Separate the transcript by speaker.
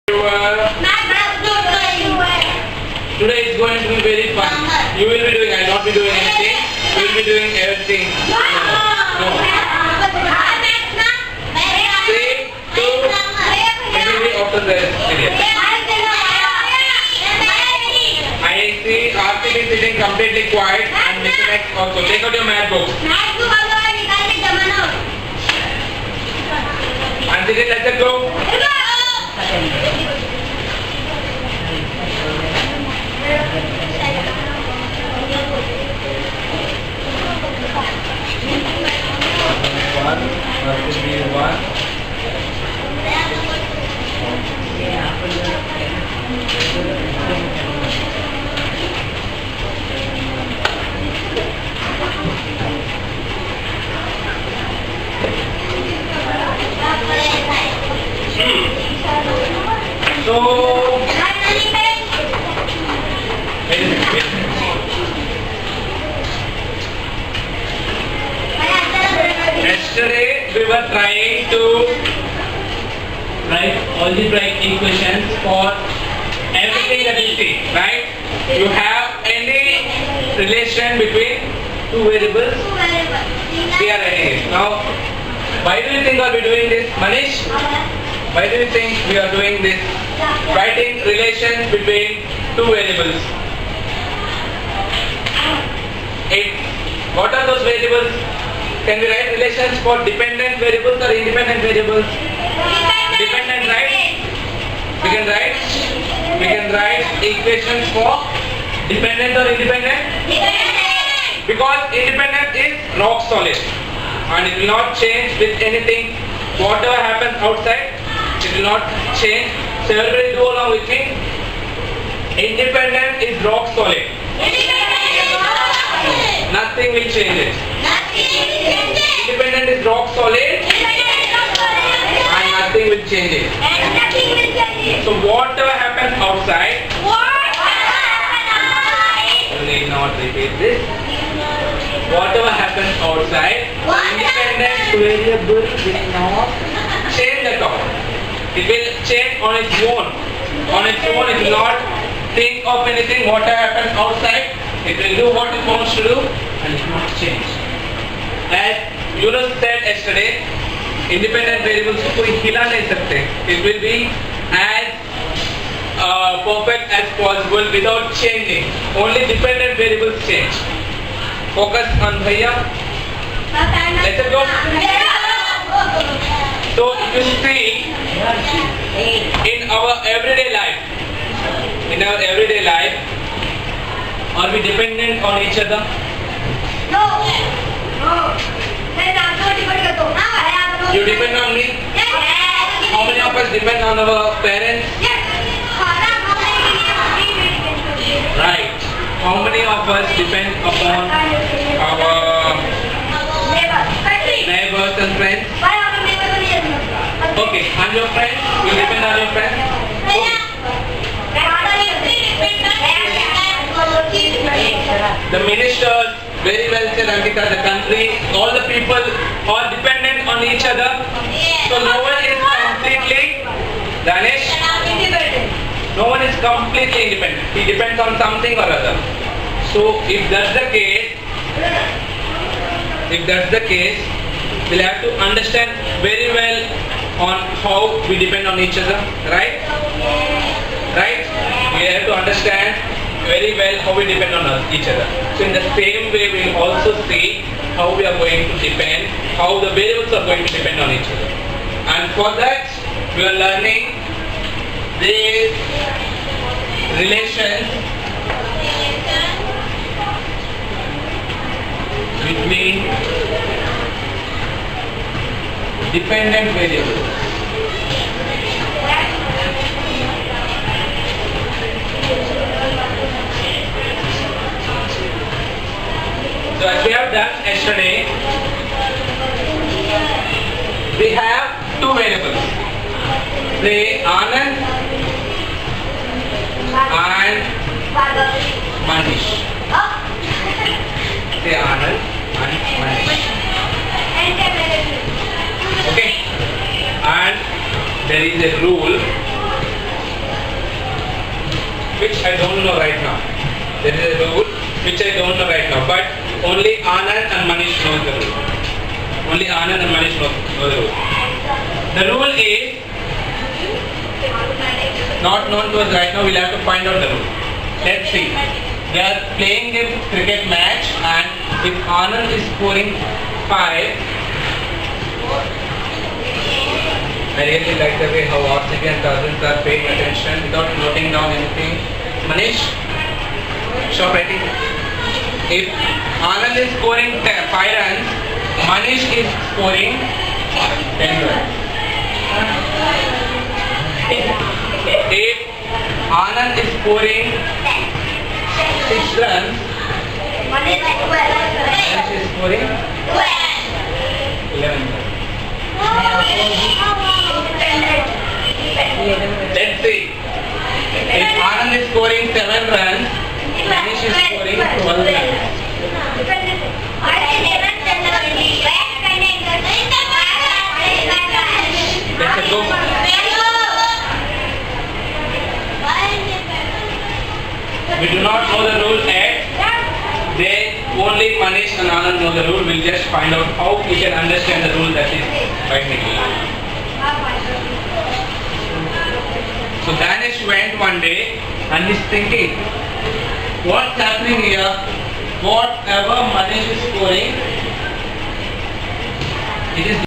Speaker 1: Today is going to be very fun. You will be doing, I will not be doing anything. You will be doing everything. No. 3, 2, it will be after the period. I see Aarti is sitting completely quiet and Mr. X also. Take out your math book. And Sitting, let's go. Yesterday we were trying to write algebraic equations for everything that you see, right? You have any relation between two variables? We are writing it. Now, why do you think are we doing this, Manish? Why do you think we are doing this? Writing relations between two variables. What are those variables? Can we write relations for dependent variables or independent variables? Dependent, right? We can write equations for dependent or independent? Because independent is rock solid and it will not change with anything. Whatever happens outside, it will not change. So everybody do along with me. Independent is rock solid. Nothing will change it. Independent is rock solid and nothing will change it. So whatever happens outside, you need not repeat this. Whatever happens outside, independent variable will not change at all. It will change on its own. On its own, it will not think of anything. Whatever happens outside, it will do what it wants to do and it will not change. As Yunus said yesterday, independent variables को कोई हिला नहीं सकते. It will be as perfect as possible without changing. Only dependent variables change. Focus on Bhaiya. Let's go. So you see, in our everyday life, are we dependent on each other?
Speaker 2: No.
Speaker 1: You depend on me? How many of us depend on our parents? Right. How many of us depend upon our neighbors and friends? Okay, and your friends? You depend on your friends? The ministers, very well said Ankita, the country, all the people are dependent on each other. So no one is completely, Danish? No one is completely independent. He depends on something or other. So if that's the case, we'll have to understand very well on how we depend on each other, right? Right? We have to understand very well how we depend on each other. So in the same way, we will also see how we are going to depend, how the variables are going to depend on each other. And for that, we are learning these relations between dependent variables. So as we have done yesterday, we have two variables. Say Anand and Manish. Say Anand and Manish. Okay. And there is a rule which I don't know right now, but only Anand and Manish know the rule. Only Anand and Manish know the rule. The rule is not known to us right now. We'll have to find out the rule. Let's see. They are playing a cricket match, and if Anand is scoring 5, I really like the way how Arsity and cousins are paying attention without noting down anything. Manish, stop writing. If Anand is scoring 5 runs, Manish is scoring 10 runs. If Anand is scoring 6 runs, Manish is scoring 11 runs. Let's see. If Anand is scoring 7 runs, Manish is scoring 12 runs. Let's go. We do not know the rule yet. They only Manish and Anand know the rule. We'll just find out how we can understand the rule that is right now. So Danish went one day and he's thinking, what's happening here? Whatever Manish is scoring, it is